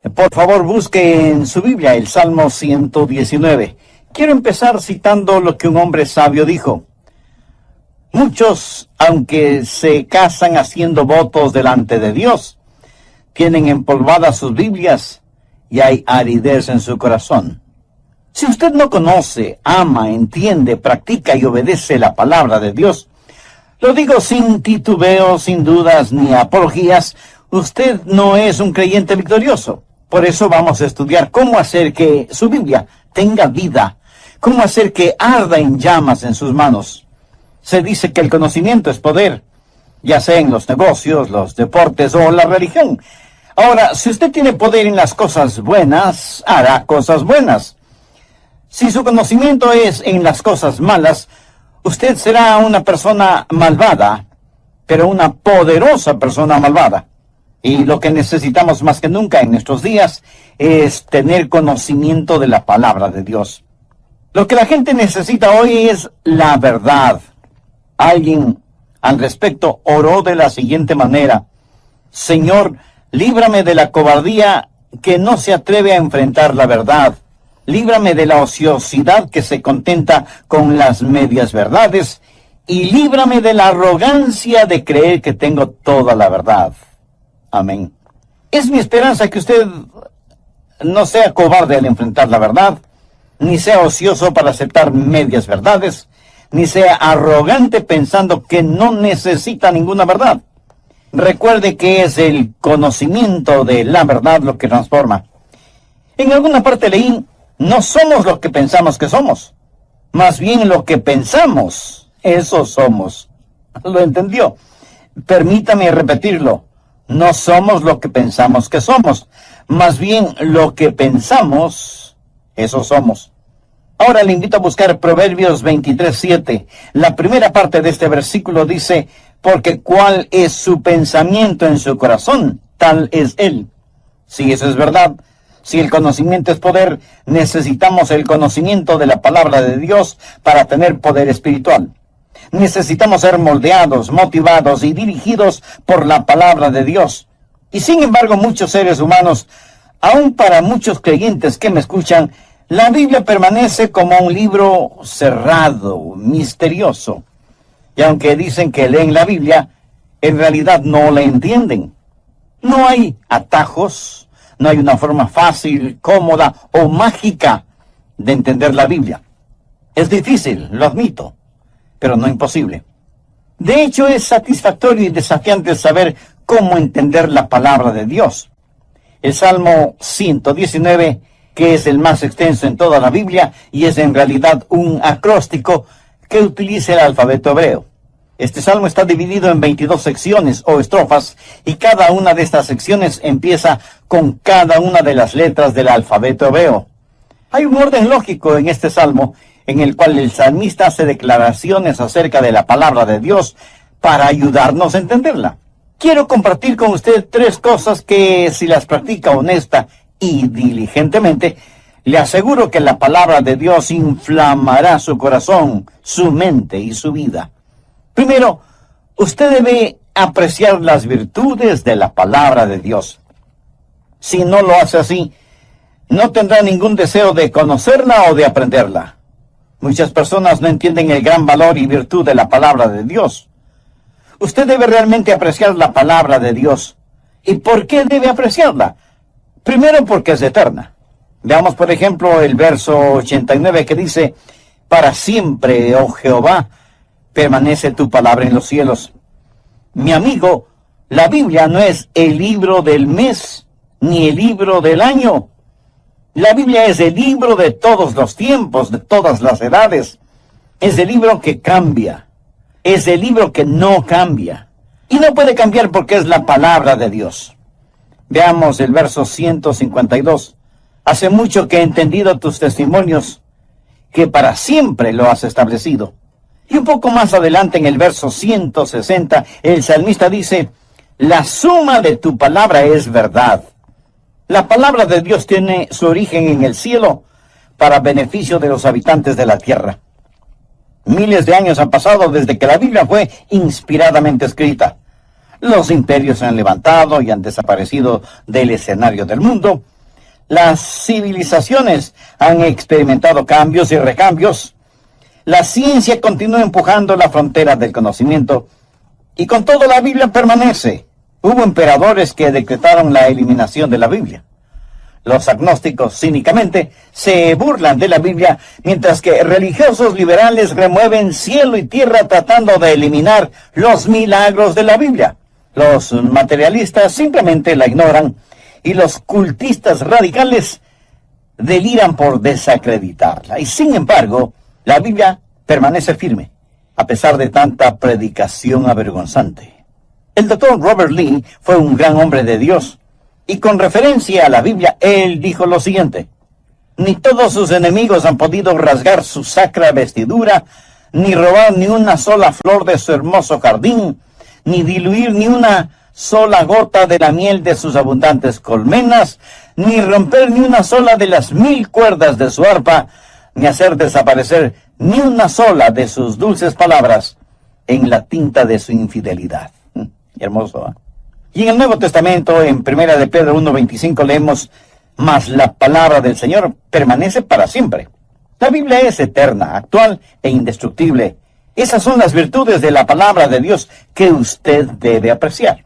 Por favor, busque en su Biblia el Salmo 119. Quiero empezar citando lo que un hombre sabio dijo. Muchos, aunque se casan haciendo votos delante de Dios, tienen empolvadas sus Biblias y hay aridez en su corazón. Si usted no conoce, ama, entiende, practica y obedece la palabra de Dios, lo digo sin titubeo, sin dudas ni apologías, usted no es un creyente victorioso. Por eso vamos a estudiar cómo hacer que su Biblia tenga vida, cómo hacer que arda en llamas en sus manos. Se dice que el conocimiento es poder, ya sea en los negocios, los deportes o la religión. Ahora, si usted tiene poder en las cosas buenas, hará cosas buenas. Si su conocimiento es en las cosas malas, usted será una persona malvada, pero una poderosa persona malvada. Y lo que necesitamos más que nunca en nuestros días es tener conocimiento de la palabra de Dios. Lo que la gente necesita hoy es la verdad. Alguien al respecto oró de la siguiente manera: Señor, líbrame de la cobardía que no se atreve a enfrentar la verdad. Líbrame de la ociosidad que se contenta con las medias verdades. Y líbrame de la arrogancia de creer que tengo toda la verdad. Amén. Es mi esperanza que usted no sea cobarde al enfrentar la verdad, ni sea ocioso para aceptar medias verdades, ni sea arrogante pensando que no necesita ninguna verdad. Recuerde que es el conocimiento de la verdad lo que transforma. En alguna parte leí, no somos lo que pensamos que somos, más bien lo que pensamos, eso somos. ¿Lo entendió? Permítame repetirlo. No somos lo que pensamos que somos, más bien lo que pensamos, eso somos. Ahora le invito a buscar Proverbios 23:7. La primera parte de este versículo dice, porque cuál es su pensamiento en su corazón, tal es él. Si eso es verdad, si el conocimiento es poder, necesitamos el conocimiento de la palabra de Dios para tener poder espiritual. Necesitamos ser moldeados, motivados y dirigidos por la palabra de Dios. Y sin embargo, muchos seres humanos, aun para muchos creyentes que me escuchan, la Biblia permanece como un libro cerrado, misterioso. Y aunque dicen que leen la Biblia, en realidad no la entienden. No hay atajos, no hay una forma fácil, cómoda o mágica de entender la Biblia. Es difícil, lo admito, pero no imposible. De hecho, es satisfactorio y desafiante saber cómo entender la palabra de Dios. El Salmo 119, que es el más extenso en toda la Biblia, y es en realidad un acróstico que utiliza el alfabeto hebreo. Este salmo está dividido en 22 secciones o estrofas, y cada una de estas secciones empieza con cada una de las letras del alfabeto hebreo. Hay un orden lógico en este salmo, en el cual el salmista hace declaraciones acerca de la palabra de Dios para ayudarnos a entenderla. Quiero compartir con usted 3 cosas que, si las practica honesta y diligentemente, le aseguro que la palabra de Dios inflamará su corazón, su mente y su vida. Primero, usted debe apreciar las virtudes de la palabra de Dios. Si no lo hace así, no tendrá ningún deseo de conocerla o de aprenderla. Muchas personas no entienden el gran valor y virtud de la palabra de Dios. Usted debe realmente apreciar la palabra de Dios. ¿Y por qué debe apreciarla? Primero, porque es eterna. Veamos, por ejemplo, el verso 89 que dice, para siempre, oh Jehová, permanece tu palabra en los cielos. Mi amigo, la Biblia no es el libro del mes, ni el libro del año. La Biblia es el libro de todos los tiempos, de todas las edades. Es el libro que cambia. Es el libro que no cambia. Y no puede cambiar porque es la palabra de Dios. Veamos el verso 152. Hace mucho que he entendido tus testimonios, que para siempre lo has establecido. Y un poco más adelante en el verso 160, el salmista dice, la suma de tu palabra es verdad. La palabra de Dios tiene su origen en el cielo para beneficio de los habitantes de la tierra. Miles de años han pasado desde que la Biblia fue inspiradamente escrita. Los imperios se han levantado y han desaparecido del escenario del mundo. Las civilizaciones han experimentado cambios y recambios. La ciencia continúa empujando la frontera del conocimiento. Y con todo la Biblia permanece. Hubo emperadores que decretaron la eliminación de la Biblia. Los agnósticos cínicamente se burlan de la Biblia, mientras que religiosos liberales remueven cielo y tierra tratando de eliminar los milagros de la Biblia. Los materialistas simplemente la ignoran y los cultistas radicales deliran por desacreditarla. Y sin embargo, la Biblia permanece firme, a pesar de tanta predicación avergonzante. El doctor Robert Lee fue un gran hombre de Dios. Y con referencia a la Biblia, él dijo lo siguiente: ni todos sus enemigos han podido rasgar su sacra vestidura, ni robar ni una sola flor de su hermoso jardín, ni diluir ni una sola gota de la miel de sus abundantes colmenas, ni romper ni una sola de las 1000 cuerdas de su arpa, ni hacer desaparecer ni una sola de sus dulces palabras en la tinta de su infidelidad. Hermoso, ¿eh? Y en el Nuevo Testamento, en 1 de Pedro 1:25, leemos: mas la palabra del Señor permanece para siempre. La Biblia es eterna, actual e indestructible. Esas son las virtudes de la palabra de Dios que usted debe apreciar.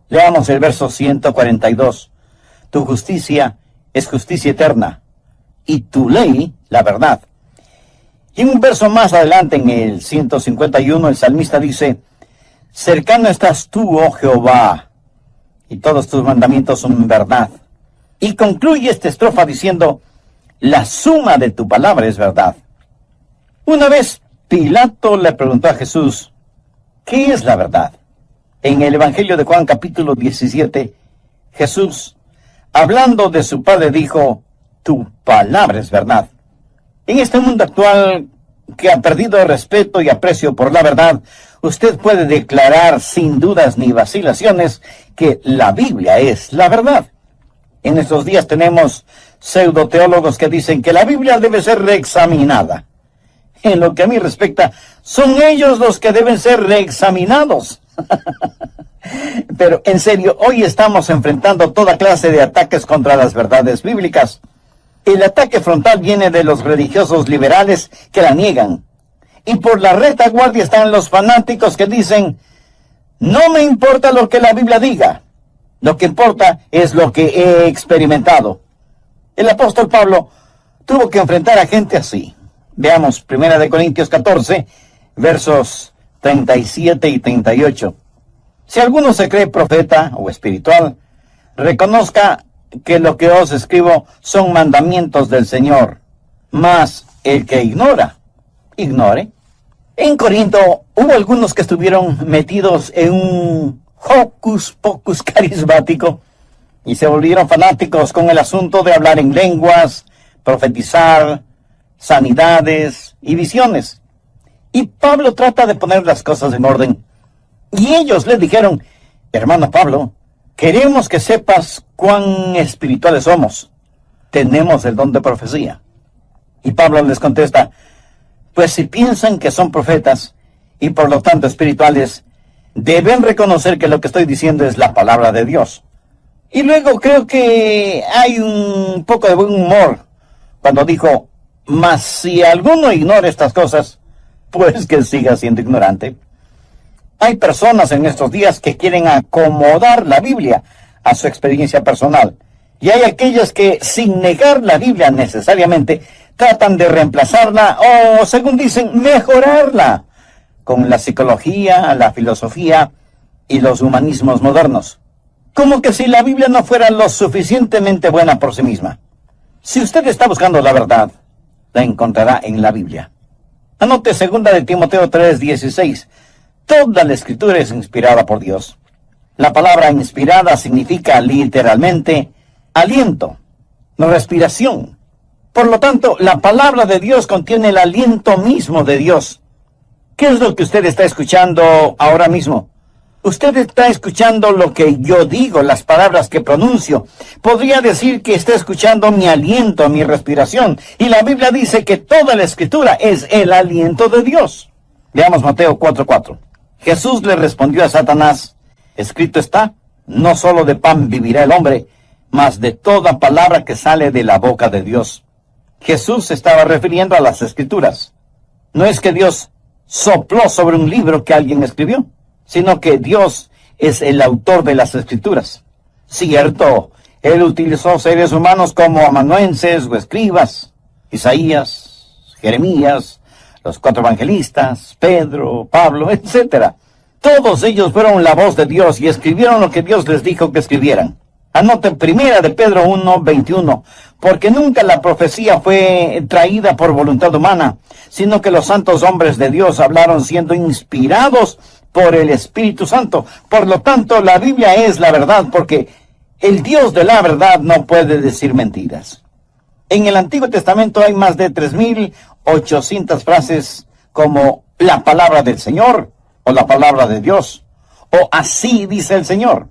Leamos el verso 142. Tu justicia es justicia eterna, y tu ley, la verdad. Y en un verso más adelante, en el 151, el salmista dice: cercano estás tú, oh Jehová, y todos tus mandamientos son verdad. Y concluye esta estrofa diciendo: la suma de tu palabra es verdad. Una vez Pilato le preguntó a Jesús: ¿qué es la verdad? En el Evangelio de Juan capítulo 17, Jesús, hablando de su Padre, dijo: tu palabra es verdad. En este mundo actual que ha perdido respeto y aprecio por la verdad, usted puede declarar sin dudas ni vacilaciones que la Biblia es la verdad. En estos días tenemos pseudoteólogos que dicen que la Biblia debe ser reexaminada. En lo que a mí respecta, son ellos los que deben ser reexaminados. Pero en serio, hoy estamos enfrentando toda clase de ataques contra las verdades bíblicas. El ataque frontal viene de los religiosos liberales que la niegan. Y por la retaguardia están los fanáticos que dicen: no me importa lo que la Biblia diga, lo que importa es lo que he experimentado. El apóstol Pablo tuvo que enfrentar a gente así. Veamos 1 de Corintios 14, versos 37 y 38. Si alguno se cree profeta o espiritual, reconozca que lo que os escribo son mandamientos del Señor. Mas el que ignora, ignore. En Corinto hubo algunos que estuvieron metidos en un hocus pocus carismático y se volvieron fanáticos con el asunto de hablar en lenguas, profetizar, sanidades y visiones. Y Pablo trata de poner las cosas en orden. Y ellos le dijeron: hermano Pablo, queremos que sepas cuán espirituales somos. Tenemos el don de profecía. Y Pablo les contesta: pues si piensan que son profetas y por lo tanto espirituales, deben reconocer que lo que estoy diciendo es la palabra de Dios. Y luego creo que hay un poco de buen humor cuando dijo: mas si alguno ignora estas cosas, pues que siga siendo ignorante. Hay personas en estos días que quieren acomodar la Biblia a su experiencia personal. Y hay aquellas que, sin negar la Biblia necesariamente, tratan de reemplazarla o, según dicen, mejorarla con la psicología, la filosofía y los humanismos modernos. Como que si la Biblia no fuera lo suficientemente buena por sí misma. Si usted está buscando la verdad, la encontrará en la Biblia. Anote 2 de Timoteo 3:16. Toda la Escritura es inspirada por Dios. La palabra inspirada significa literalmente aliento, respiración. Por lo tanto, la palabra de Dios contiene el aliento mismo de Dios. ¿Qué es lo que usted está escuchando ahora mismo? Usted está escuchando lo que yo digo, las palabras que pronuncio. Podría decir que está escuchando mi aliento, mi respiración. Y la Biblia dice que toda la Escritura es el aliento de Dios. Veamos Mateo 4:4. Jesús le respondió a Satanás: Escrito está, no solo de pan vivirá el hombre, mas de toda palabra que sale de la boca de Dios. Jesús se estaba refiriendo a las Escrituras. No es que Dios sopló sobre un libro que alguien escribió, sino que Dios es el autor de las Escrituras. Cierto, Él utilizó seres humanos como amanuenses o escribas, Isaías, Jeremías, los 4 evangelistas, Pedro, Pablo, etc. Todos ellos fueron la voz de Dios y escribieron lo que Dios les dijo que escribieran. Anoten 1 de Pedro 1:21, porque nunca la profecía fue traída por voluntad humana, sino que los santos hombres de Dios hablaron siendo inspirados por el Espíritu Santo. Por lo tanto, la Biblia es la verdad, porque el Dios de la verdad no puede decir mentiras. En el Antiguo Testamento hay más de 3.800 frases como la palabra del Señor o la palabra de Dios o así dice el Señor.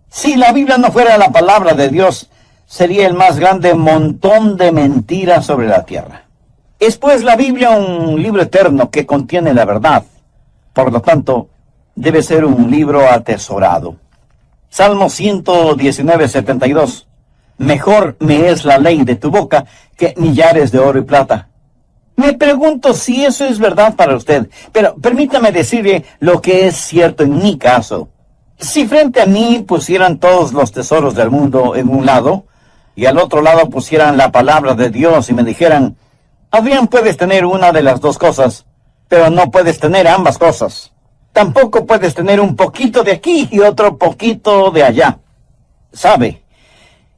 Si la Biblia no fuera la palabra de Dios, sería el más grande montón de mentiras sobre la tierra. Es pues la Biblia un libro eterno que contiene la verdad. Por lo tanto, debe ser un libro atesorado. Salmo 119:72. Mejor me es la ley de tu boca que millares de oro y plata. Me pregunto si eso es verdad para usted, pero permítame decirle lo que es cierto en mi caso. Si frente a mí pusieran todos los tesoros del mundo en un lado, y al otro lado pusieran la palabra de Dios y me dijeran, Adrián, puedes tener una de las dos cosas, pero no puedes tener ambas cosas. Tampoco puedes tener un poquito de aquí y otro poquito de allá. ¿Sabe?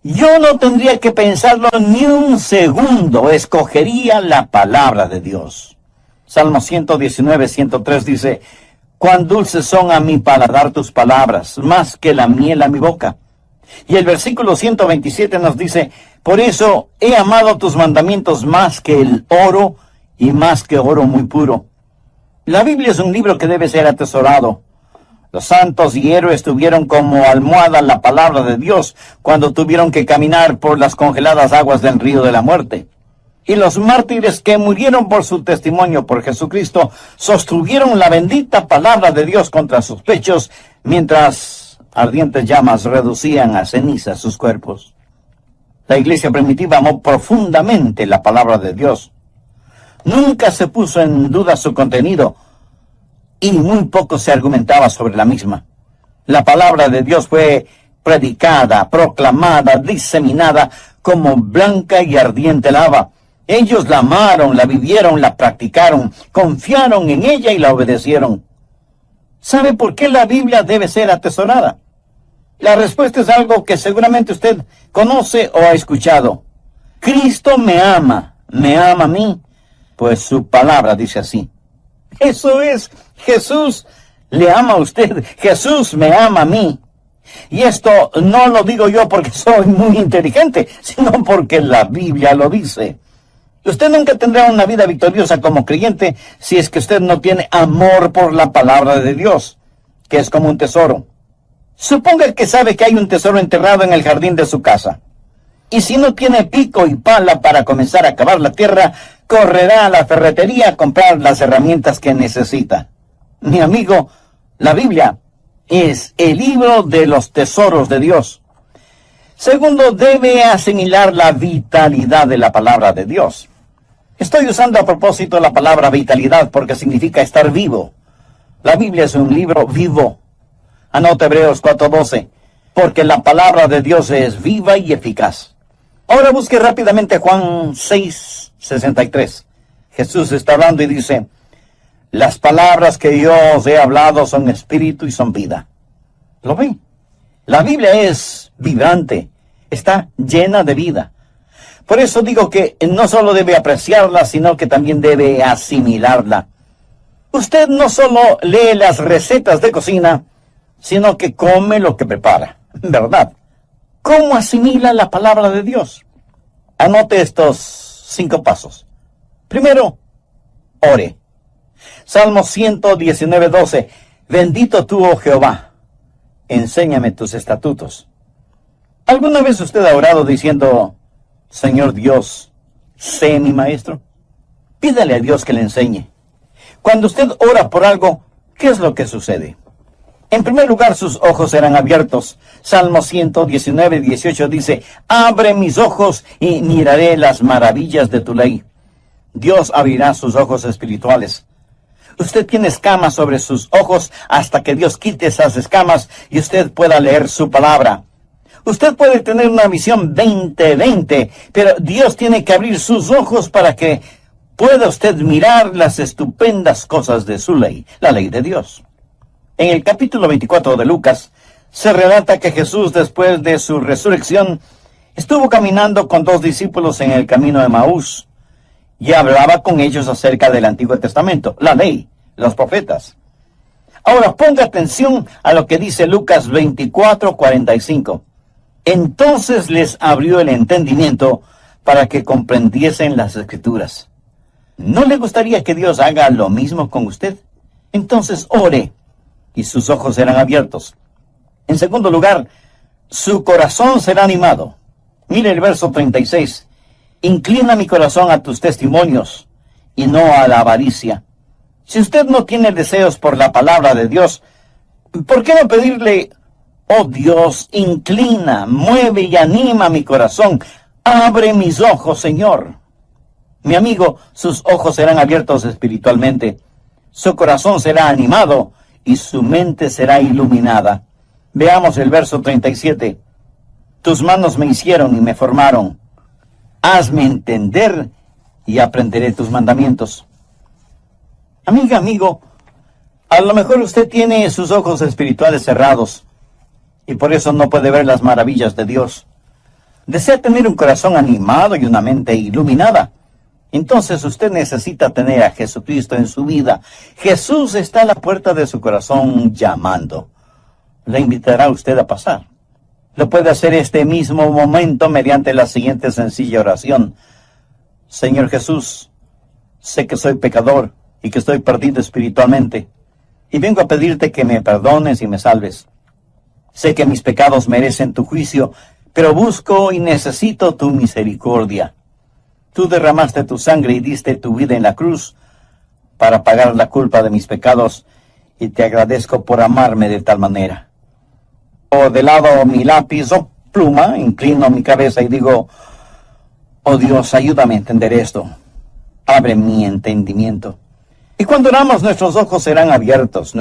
Yo no tendría que pensarlo ni un segundo, escogería la palabra de Dios. Salmo 119:103 dice, cuán dulces son a mi paladar tus palabras, más que la miel a mi boca. Y el versículo 127 nos dice, por eso he amado tus mandamientos más que el oro y más que oro muy puro. La Biblia es un libro que debe ser atesorado. Los santos y héroes tuvieron como almohada la palabra de Dios cuando tuvieron que caminar por las congeladas aguas del río de la muerte. Y los mártires que murieron por su testimonio por Jesucristo sostuvieron la bendita palabra de Dios contra sus pechos mientras ardientes llamas reducían a ceniza sus cuerpos. La iglesia primitiva amó profundamente la palabra de Dios. Nunca se puso en duda su contenido y muy poco se argumentaba sobre la misma. La palabra de Dios fue predicada, proclamada, diseminada como blanca y ardiente lava. Ellos la amaron, la vivieron, la practicaron, confiaron en ella y la obedecieron. ¿Sabe por qué la Biblia debe ser atesorada? La respuesta es algo que seguramente usted conoce o ha escuchado. Cristo me ama a mí, pues su palabra dice así. Eso es, Jesús le ama a usted, Jesús me ama a mí. Y esto no lo digo yo porque soy muy inteligente, sino porque la Biblia lo dice. Usted nunca tendrá una vida victoriosa como creyente si es que usted no tiene amor por la palabra de Dios, que es como un tesoro. Suponga que sabe que hay un tesoro enterrado en el jardín de su casa. Y si no tiene pico y pala para comenzar a cavar la tierra, correrá a la ferretería a comprar las herramientas que necesita. Mi amigo, la Biblia es el libro de los tesoros de Dios. Segundo, debe asimilar la vitalidad de la palabra de Dios. Estoy usando a propósito la palabra vitalidad porque significa estar vivo. La Biblia es un libro vivo. Anota Hebreos 4:12, porque la palabra de Dios es viva y eficaz. Ahora busque rápidamente Juan 6:63. Jesús está hablando y dice, las palabras que yo os he hablado son espíritu y son vida. ¿Lo ven? La Biblia es vibrante, está llena de vida. Por eso digo que no solo debe apreciarla, sino que también debe asimilarla. Usted no solo lee las recetas de cocina, sino que come lo que prepara, ¿verdad? ¿Cómo asimila la palabra de Dios? Anote estos 5 pasos. Primero, ore. Salmo 119:12. Bendito tú, oh Jehová, enséñame tus estatutos. ¿Alguna vez usted ha orado diciendo, Señor Dios, sé mi maestro? Pídale a Dios que le enseñe. Cuando usted ora por algo, ¿qué es lo que sucede? En primer lugar, sus ojos serán abiertos. Salmo 119:18 dice, abre mis ojos y miraré las maravillas de tu ley. Dios abrirá sus ojos espirituales. Usted tiene escamas sobre sus ojos hasta que Dios quite esas escamas y usted pueda leer su palabra. Usted puede tener una visión 20/20, pero Dios tiene que abrir sus ojos para que pueda usted mirar las estupendas cosas de su ley, la ley de Dios. En el capítulo 24 de Lucas, se relata que Jesús, después de su resurrección, estuvo caminando con 2 discípulos en el camino de Maús y hablaba con ellos acerca del Antiguo Testamento, la ley, los profetas. Ahora ponga atención a lo que dice Lucas 24:45. Entonces les abrió el entendimiento para que comprendiesen las Escrituras. ¿No le gustaría que Dios haga lo mismo con usted? Entonces ore y sus ojos serán abiertos. En segundo lugar, su corazón será animado. Mire el verso 36. Inclina mi corazón a tus testimonios y no a la avaricia. Si usted no tiene deseos por la palabra de Dios, ¿por qué no pedirle, oh Dios, inclina, mueve y anima mi corazón? Abre mis ojos, Señor. Mi amigo, sus ojos serán abiertos espiritualmente. Su corazón será animado y su mente será iluminada. Veamos el verso 37. Tus manos me hicieron y me formaron. Hazme entender y aprenderé tus mandamientos. Amiga, amigo, a lo mejor usted tiene sus ojos espirituales cerrados y por eso no puede ver las maravillas de Dios. Desea tener un corazón animado y una mente iluminada. Entonces usted necesita tener a Jesucristo en su vida. Jesús está a la puerta de su corazón llamando. Le invitará a usted a pasar. Lo puede hacer este mismo momento mediante la siguiente sencilla oración. Señor Jesús, sé que soy pecador y que estoy perdido espiritualmente, y vengo a pedirte que me perdones y me salves. Sé que mis pecados merecen tu juicio, pero busco y necesito tu misericordia. Tú derramaste tu sangre y diste tu vida en la cruz para pagar la culpa de mis pecados, y te agradezco por amarme de tal manera. O de lado mi lápiz o pluma, inclino mi cabeza y digo, oh Dios, ayúdame a entender esto. Abre mi entendimiento. Y cuando oramos, nuestros ojos serán abiertos.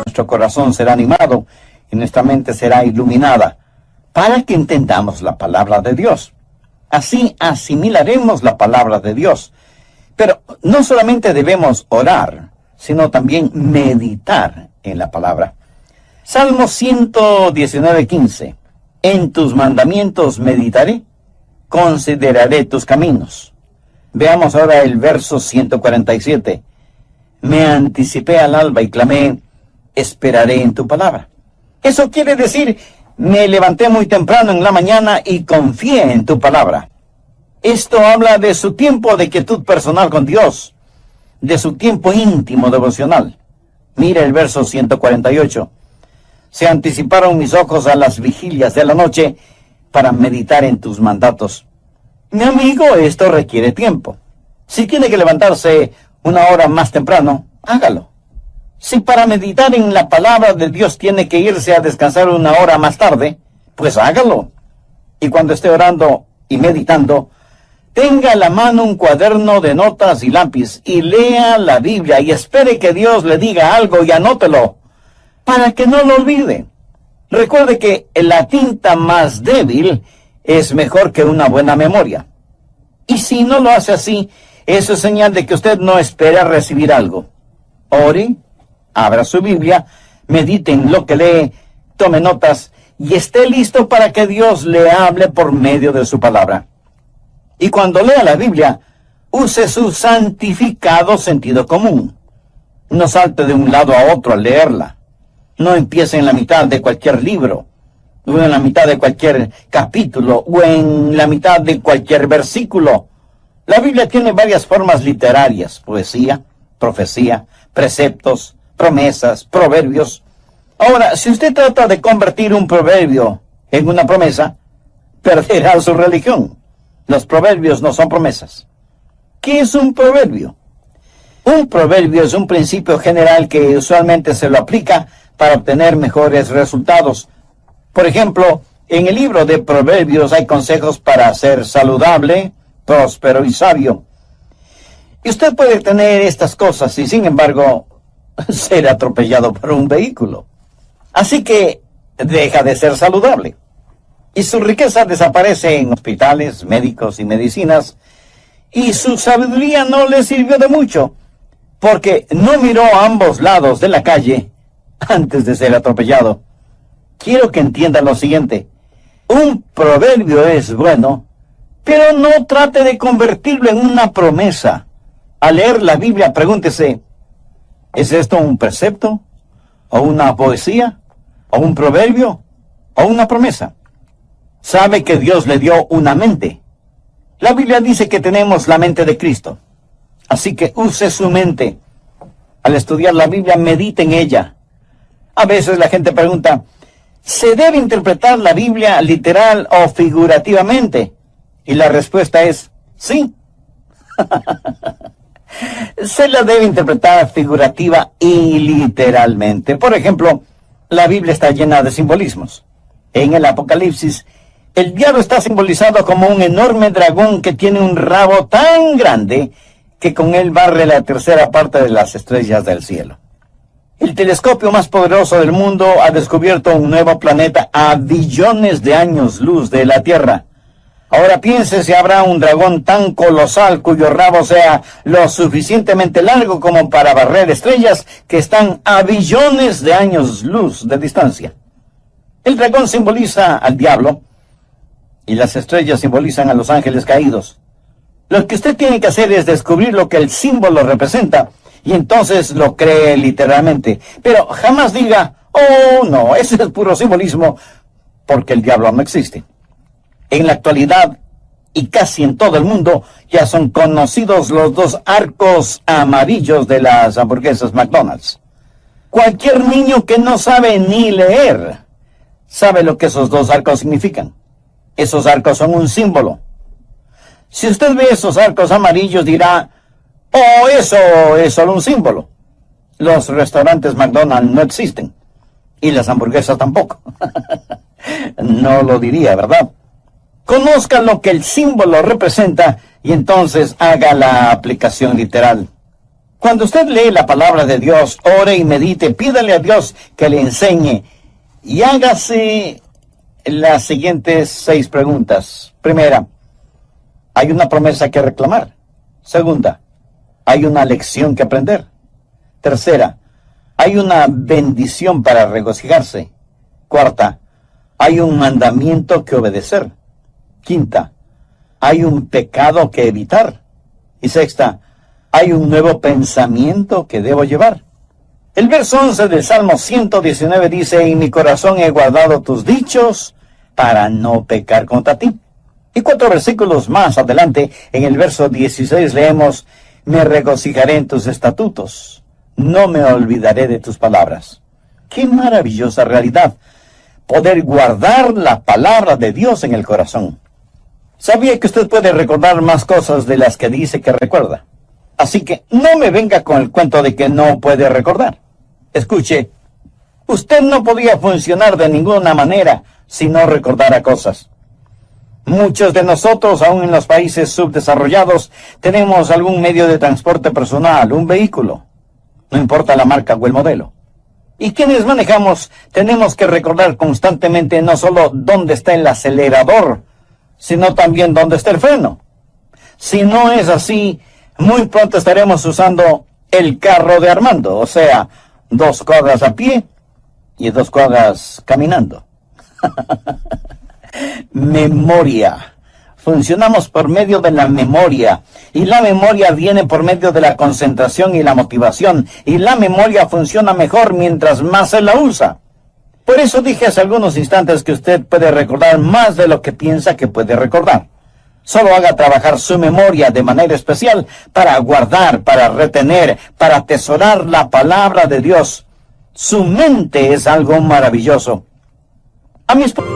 Nuestro corazón será animado y nuestra mente será iluminada para que entendamos la palabra de Dios. Así asimilaremos la palabra de Dios. Pero no solamente debemos orar, sino también meditar en la palabra. Salmo 119:15. En tus mandamientos meditaré, consideraré tus caminos. Veamos ahora el verso 147. Me anticipé al alba y clamé, esperaré en tu palabra. Eso quiere decir, me levanté muy temprano en la mañana y confié en tu palabra. Esto habla de su tiempo de quietud personal con Dios, de su tiempo íntimo devocional. Mira el verso 148. Se anticiparon mis ojos a las vigilias de la noche para meditar en tus mandatos. Mi amigo, esto requiere tiempo. Si tiene que levantarse una hora más temprano, hágalo. Si para meditar en la palabra de Dios tiene que irse a descansar una hora más tarde, pues hágalo. Y cuando esté orando y meditando, tenga a la mano un cuaderno de notas y lápiz y lea la Biblia y espere que Dios le diga algo y anótelo, para que no lo olvide. Recuerde que la tinta más débil es mejor que una buena memoria. Y si no lo hace así, eso es señal de que usted no espera recibir algo. Ore, abra su Biblia, medite en lo que lee, tome notas y esté listo para que Dios le hable por medio de su palabra. Y cuando lea la Biblia, use su santificado sentido común. No salte de un lado a otro al leerla. No empiece en la mitad de cualquier libro, o en la mitad de cualquier capítulo, o en la mitad de cualquier versículo. La Biblia tiene varias formas literarias: poesía, profecía, preceptos, promesas, proverbios. Ahora, si usted trata de convertir un proverbio en una promesa, perderá su religión. Los proverbios no son promesas. ¿Qué es un proverbio? Un proverbio es un principio general que usualmente se lo aplica para obtener mejores resultados. Por ejemplo, en el libro de Proverbios hay consejos para ser saludable, próspero y sabio. Y usted puede tener estas cosas y, sin embargo, ser atropellado por un vehículo. Así que deja de ser saludable. Y su riqueza desaparece en hospitales, médicos y medicinas. Y su sabiduría no le sirvió de mucho, porque no miró a ambos lados de la calle antes de ser atropellado. Quiero que entiendan lo siguiente. Un proverbio es bueno, pero no trate de convertirlo en una promesa. Al leer la Biblia, pregúntese, ¿es esto un precepto? ¿O una poesía? ¿O un proverbio? ¿O una promesa? Sabe que Dios le dio una mente. La Biblia dice que tenemos la mente de Cristo. Así que use su mente. Al estudiar la Biblia, medite en ella. A veces la gente pregunta, ¿se debe interpretar la Biblia literal o figurativamente? Y la respuesta es sí. Se la debe interpretar figurativa y literalmente. Por ejemplo, la Biblia está llena de simbolismos. En el Apocalipsis, el diablo está simbolizado como un enorme dragón que tiene un rabo tan grande que con él barre la tercera parte de las estrellas del cielo. El telescopio más poderoso del mundo ha descubierto un nuevo planeta a billones de años luz de la Tierra. Ahora piense si habrá un dragón tan colosal cuyo rabo sea lo suficientemente largo como para barrer estrellas que están a billones de años luz de distancia. El dragón simboliza al diablo y las estrellas simbolizan a los ángeles caídos. Lo que usted tiene que hacer es descubrir lo que el símbolo representa y entonces lo cree literalmente. Pero jamás diga, oh no, ese es puro simbolismo, porque el diablo no existe. En la actualidad, y casi en todo el mundo, ya son conocidos los dos arcos amarillos de las hamburguesas McDonald's. Cualquier niño que no sabe ni leer sabe lo que esos dos arcos significan. Esos arcos son un símbolo. Si usted ve esos arcos amarillos dirá, oh, eso es solo un símbolo. Los restaurantes McDonald's no existen. Y las hamburguesas tampoco. No lo diría, ¿verdad? Conozca lo que el símbolo representa y entonces haga la aplicación literal. Cuando usted lee la palabra de Dios, ore y medite, pídale a Dios que le enseñe y hágase las siguientes 6 preguntas. Primera, hay una promesa que reclamar. Segunda, hay una lección que aprender. Tercera, hay una bendición para regocijarse. Cuarta, hay un mandamiento que obedecer. Quinta, hay un pecado que evitar. Y sexta, hay un nuevo pensamiento que debo llevar. El verso 11 del Salmo 119 dice: en mi corazón he guardado tus dichos para no pecar contra ti. Y 4 versículos más adelante, en el verso 16 leemos: me regocijaré en tus estatutos, no me olvidaré de tus palabras. ¡Qué maravillosa realidad! Poder guardar la palabra de Dios en el corazón. ¿Sabía que usted puede recordar más cosas de las que dice que recuerda? Así que no me venga con el cuento de que no puede recordar. Escuche, usted no podía funcionar de ninguna manera si no recordara cosas. Muchos de nosotros, aún en los países subdesarrollados, tenemos algún medio de transporte personal, un vehículo. No importa la marca o el modelo. Y quienes manejamos tenemos que recordar constantemente no solo dónde está el acelerador, sino también dónde está el freno. Si no es así, muy pronto estaremos usando el carro de Armando, o sea, 2 cuadras a pie y 2 cuadras caminando. Memoria. Funcionamos por medio de la memoria, y la memoria viene por medio de la concentración y la motivación, y la memoria funciona mejor mientras más se la usa. Por eso dije hace algunos instantes que usted puede recordar más de lo que piensa que puede recordar. Solo haga trabajar su memoria de manera especial para guardar, para retener, para atesorar la palabra de Dios. Su mente es algo maravilloso. A mi esposa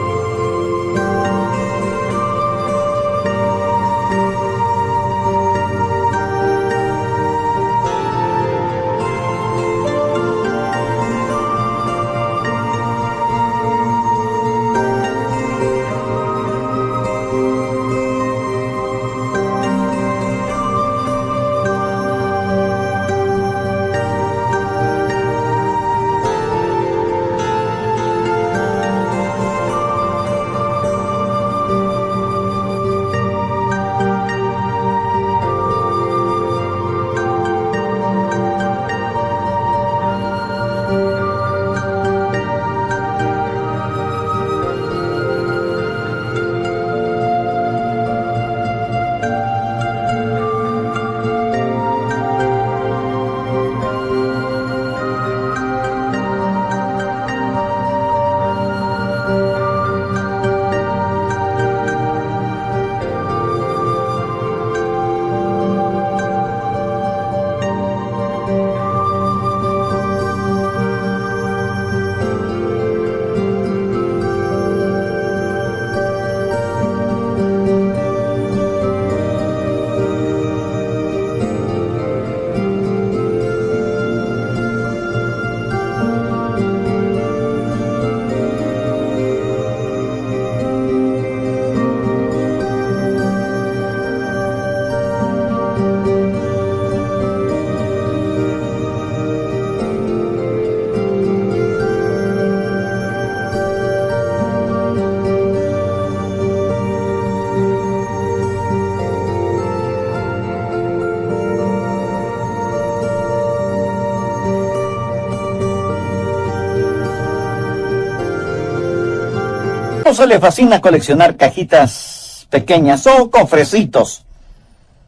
le fascina coleccionar cajitas pequeñas o cofrecitos.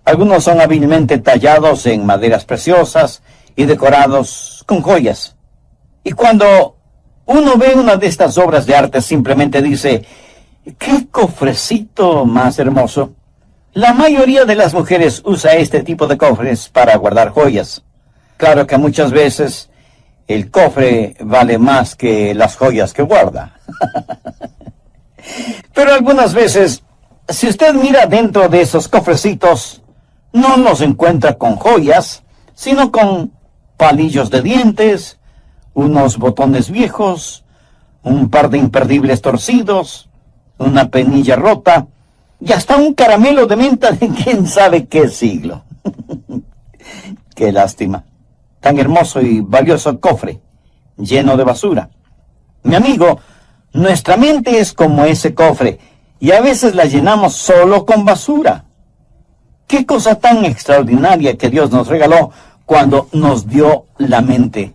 Algunos son hábilmente tallados en maderas preciosas y decorados con joyas. Y cuando uno ve una de estas obras de arte, simplemente dice: ¡qué cofrecito más hermoso! La mayoría de las mujeres usa este tipo de cofres para guardar joyas. Claro que muchas veces el cofre vale más que las joyas que guarda. Pero algunas veces, si usted mira dentro de esos cofrecitos, no los encuentra con joyas, sino con palillos de dientes, unos botones viejos, un par de imperdibles torcidos, una penilla rota, y hasta un caramelo de menta de quién sabe qué siglo. Qué lástima. Tan hermoso y valioso cofre, lleno de basura. Mi amigo, nuestra mente es como ese cofre, y a veces la llenamos solo con basura. Qué cosa tan extraordinaria que Dios nos regaló cuando nos dio la mente.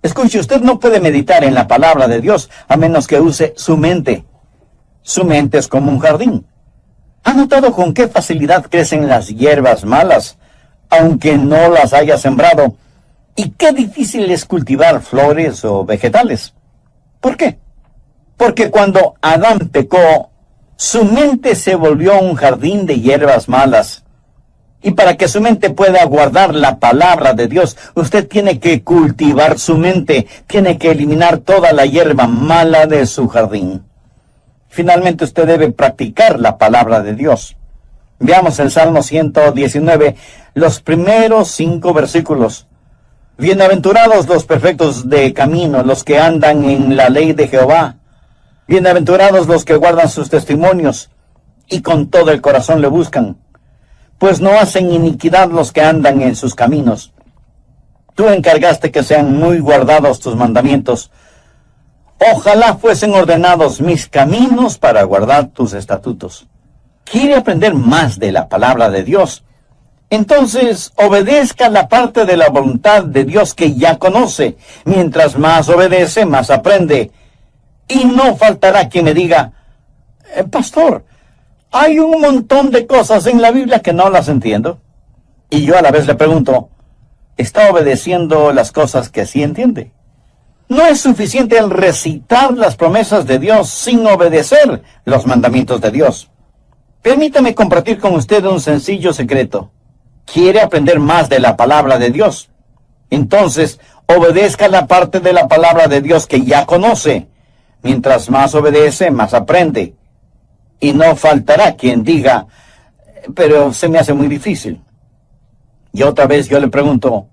Escuche, usted no puede meditar en la palabra de Dios a menos que use su mente. Su mente es como un jardín. ¿Ha notado con qué facilidad crecen las hierbas malas, aunque no las haya sembrado? ¿Y qué difícil es cultivar flores o vegetales? ¿Por qué? Porque cuando Adán pecó, su mente se volvió un jardín de hierbas malas. Y para que su mente pueda guardar la palabra de Dios, usted tiene que cultivar su mente, tiene que eliminar toda la hierba mala de su jardín. Finalmente usted debe practicar la palabra de Dios. Veamos el Salmo 119, los primeros 5 versículos. Bienaventurados los perfectos de camino, los que andan en la ley de Jehová. Bienaventurados los que guardan sus testimonios y con todo el corazón le buscan. Pues no hacen iniquidad los que andan en sus caminos. Tú encargaste que sean muy guardados tus mandamientos. Ojalá fuesen ordenados mis caminos para guardar tus estatutos. ¿Quiere aprender más de la palabra de Dios? Entonces obedezca la parte de la voluntad de Dios que ya conoce. Mientras más obedece, más aprende. Y no faltará quien me diga, pastor, hay un montón de cosas en la Biblia que no las entiendo. Y yo a la vez le pregunto, ¿está obedeciendo las cosas que sí entiende? No es suficiente el recitar las promesas de Dios sin obedecer los mandamientos de Dios. Permítame compartir con usted un sencillo secreto. ¿Quiere aprender más de la palabra de Dios? Entonces, obedezca la parte de la palabra de Dios que ya conoce. Mientras más obedece, más aprende. Y no faltará quien diga, pero se me hace muy difícil. Y otra vez yo le pregunto,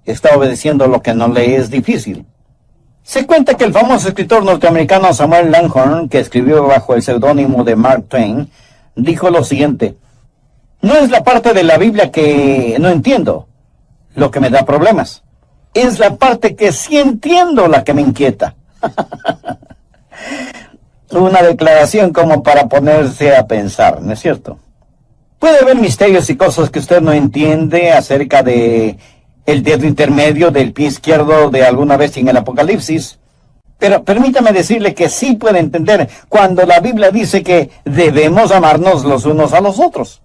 ¿está obedeciendo lo que no le es difícil? Se cuenta que el famoso escritor norteamericano Samuel Langhorne, que escribió bajo el seudónimo de Mark Twain, dijo lo siguiente: no es la parte de la Biblia que no entiendo lo que me da problemas. Es la parte que sí entiendo la que me inquieta. Una declaración como para ponerse a pensar, ¿no es cierto? Puede haber misterios y cosas que usted no entiende acerca de el dedo intermedio del pie izquierdo de alguna bestia en el Apocalipsis. Pero permítame decirle que sí puede entender cuando la Biblia dice que debemos amarnos los unos a los otros.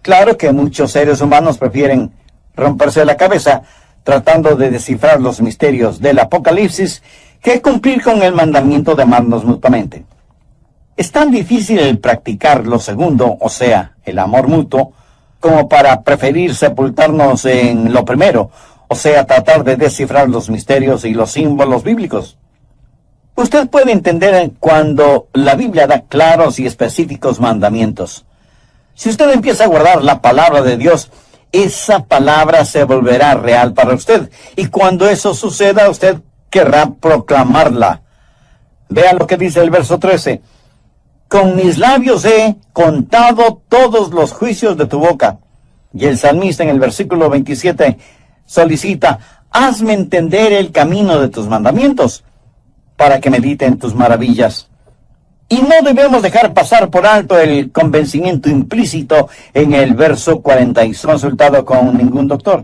Claro que muchos seres humanos prefieren romperse la cabeza tratando de descifrar los misterios del Apocalipsis que cumplir con el mandamiento de amarnos mutuamente. Es tan difícil el practicar lo segundo, o sea, el amor mutuo, como para preferir sepultarnos en lo primero, o sea, tratar de descifrar los misterios y los símbolos bíblicos. Usted puede entender cuando la Biblia da claros y específicos mandamientos. Si usted empieza a guardar la palabra de Dios, esa palabra se volverá real para usted. Y cuando eso suceda, usted querrá proclamarla. Vea lo que dice el verso 13. Con mis labios he contado todos los juicios de tu boca. Y el salmista en el versículo 27 solicita, hazme entender el camino de tus mandamientos, para que medite en tus maravillas. Y no debemos dejar pasar por alto el convencimiento implícito en el verso 46, consultado con ningún doctor.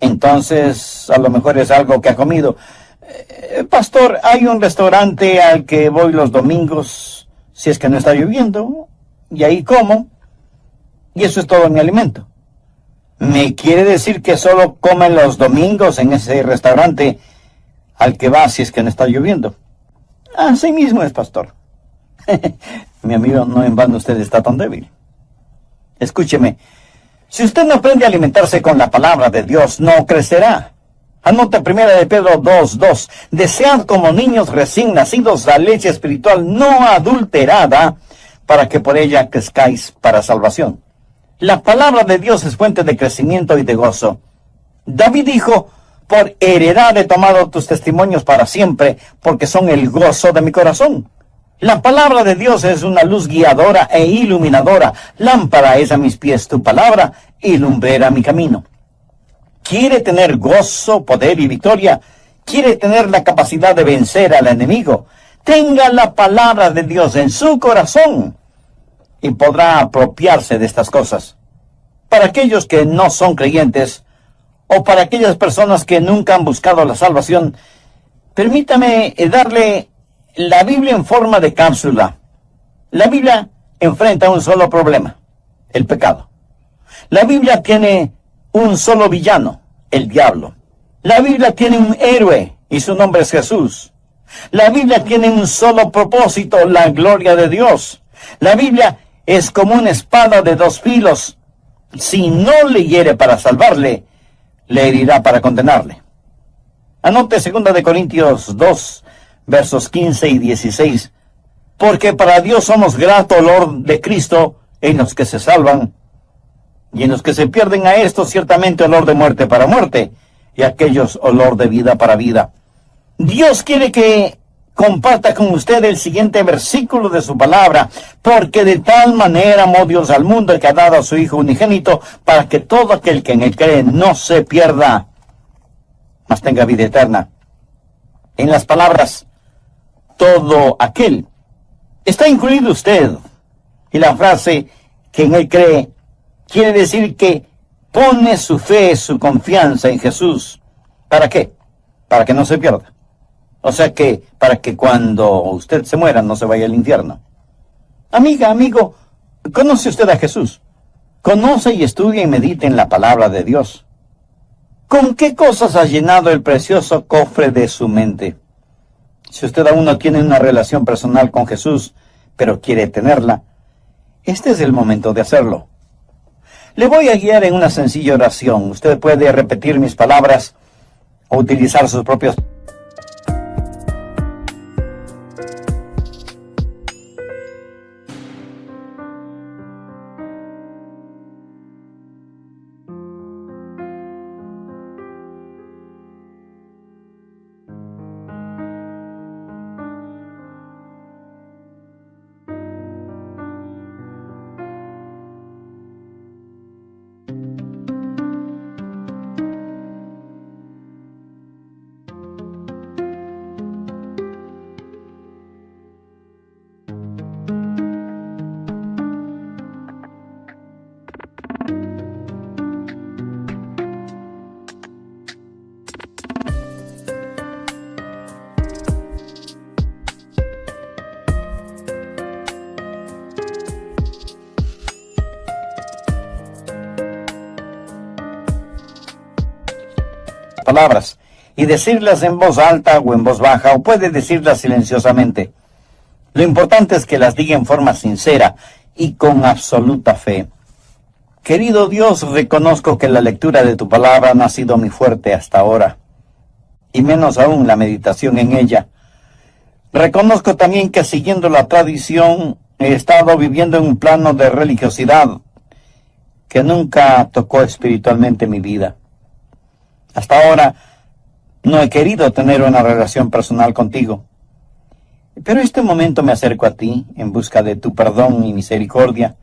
Entonces, a lo mejor es algo que ha comido. Pastor, hay un restaurante al que voy los domingos, si es que no está lloviendo, y ahí como, y eso es todo mi alimento. ¿Me quiere decir que solo comen los domingos en ese restaurante al que va si es que no está lloviendo? Así mismo es, pastor. Mi amigo, no en vano usted está tan débil. Escúcheme, si usted no aprende a alimentarse con la palabra de Dios, no crecerá. Anota 1 de Pedro 2:2. Desead como niños recién nacidos la leche espiritual no adulterada, para que por ella crezcáis para salvación. La palabra de Dios es fuente de crecimiento y de gozo. David dijo, por heredad he tomado tus testimonios para siempre, porque son el gozo de mi corazón. La palabra de Dios es una luz guiadora e iluminadora. Lámpara es a mis pies tu palabra y lumbrera mi camino. ¿Quiere tener gozo, poder y victoria? ¿Quiere tener la capacidad de vencer al enemigo? Tenga la palabra de Dios en su corazón y podrá apropiarse de estas cosas. Para aquellos que no son creyentes o para aquellas personas que nunca han buscado la salvación, permítame darle la Biblia en forma de cápsula. La Biblia enfrenta un solo problema, el pecado. La Biblia tiene un solo villano, el diablo. La Biblia tiene un héroe y su nombre es Jesús. La Biblia tiene un solo propósito, la gloria de Dios. La Biblia es como una espada de dos filos. Si no le hiere para salvarle, le herirá para condenarle. Anote 2 Corintios 2, versos 15 y 16. Porque para Dios somos grato olor de Cristo en los que se salvan, y en los que se pierden a estos ciertamente olor de muerte para muerte, y a aquellos olor de vida para vida. Dios quiere que comparta con usted el siguiente versículo de su palabra, porque de tal manera amó Dios al mundo que ha dado a su Hijo unigénito, para que todo aquel que en él cree no se pierda, mas tenga vida eterna. En las palabras, todo aquel, está incluido usted. Y la frase, que en él cree, quiere decir que pone su fe, su confianza en Jesús. ¿Para qué? Para que no se pierda. O sea que, para que cuando usted se muera no se vaya al infierno. Amiga, amigo, ¿conoce usted a Jesús? Conoce y estudia y medita en la palabra de Dios. ¿Con qué cosas ha llenado el precioso cofre de su mente? Si usted aún no tiene una relación personal con Jesús, pero quiere tenerla, este es el momento de hacerlo. Le voy a guiar en una sencilla oración. Usted puede repetir mis palabras o utilizar sus propios. Palabras y decirlas en voz alta o en voz baja, o puede decirlas silenciosamente. Lo importante es que las diga en forma sincera y con absoluta fe. Querido Dios, reconozco que la lectura de tu palabra no ha sido mi fuerte hasta ahora, y menos aún la meditación en ella. Reconozco también que siguiendo la tradición he estado viviendo en un plano de religiosidad que nunca tocó espiritualmente mi vida. Hasta ahora no he querido tener una relación personal contigo. Pero este momento me acerco a ti en busca de tu perdón y misericordia,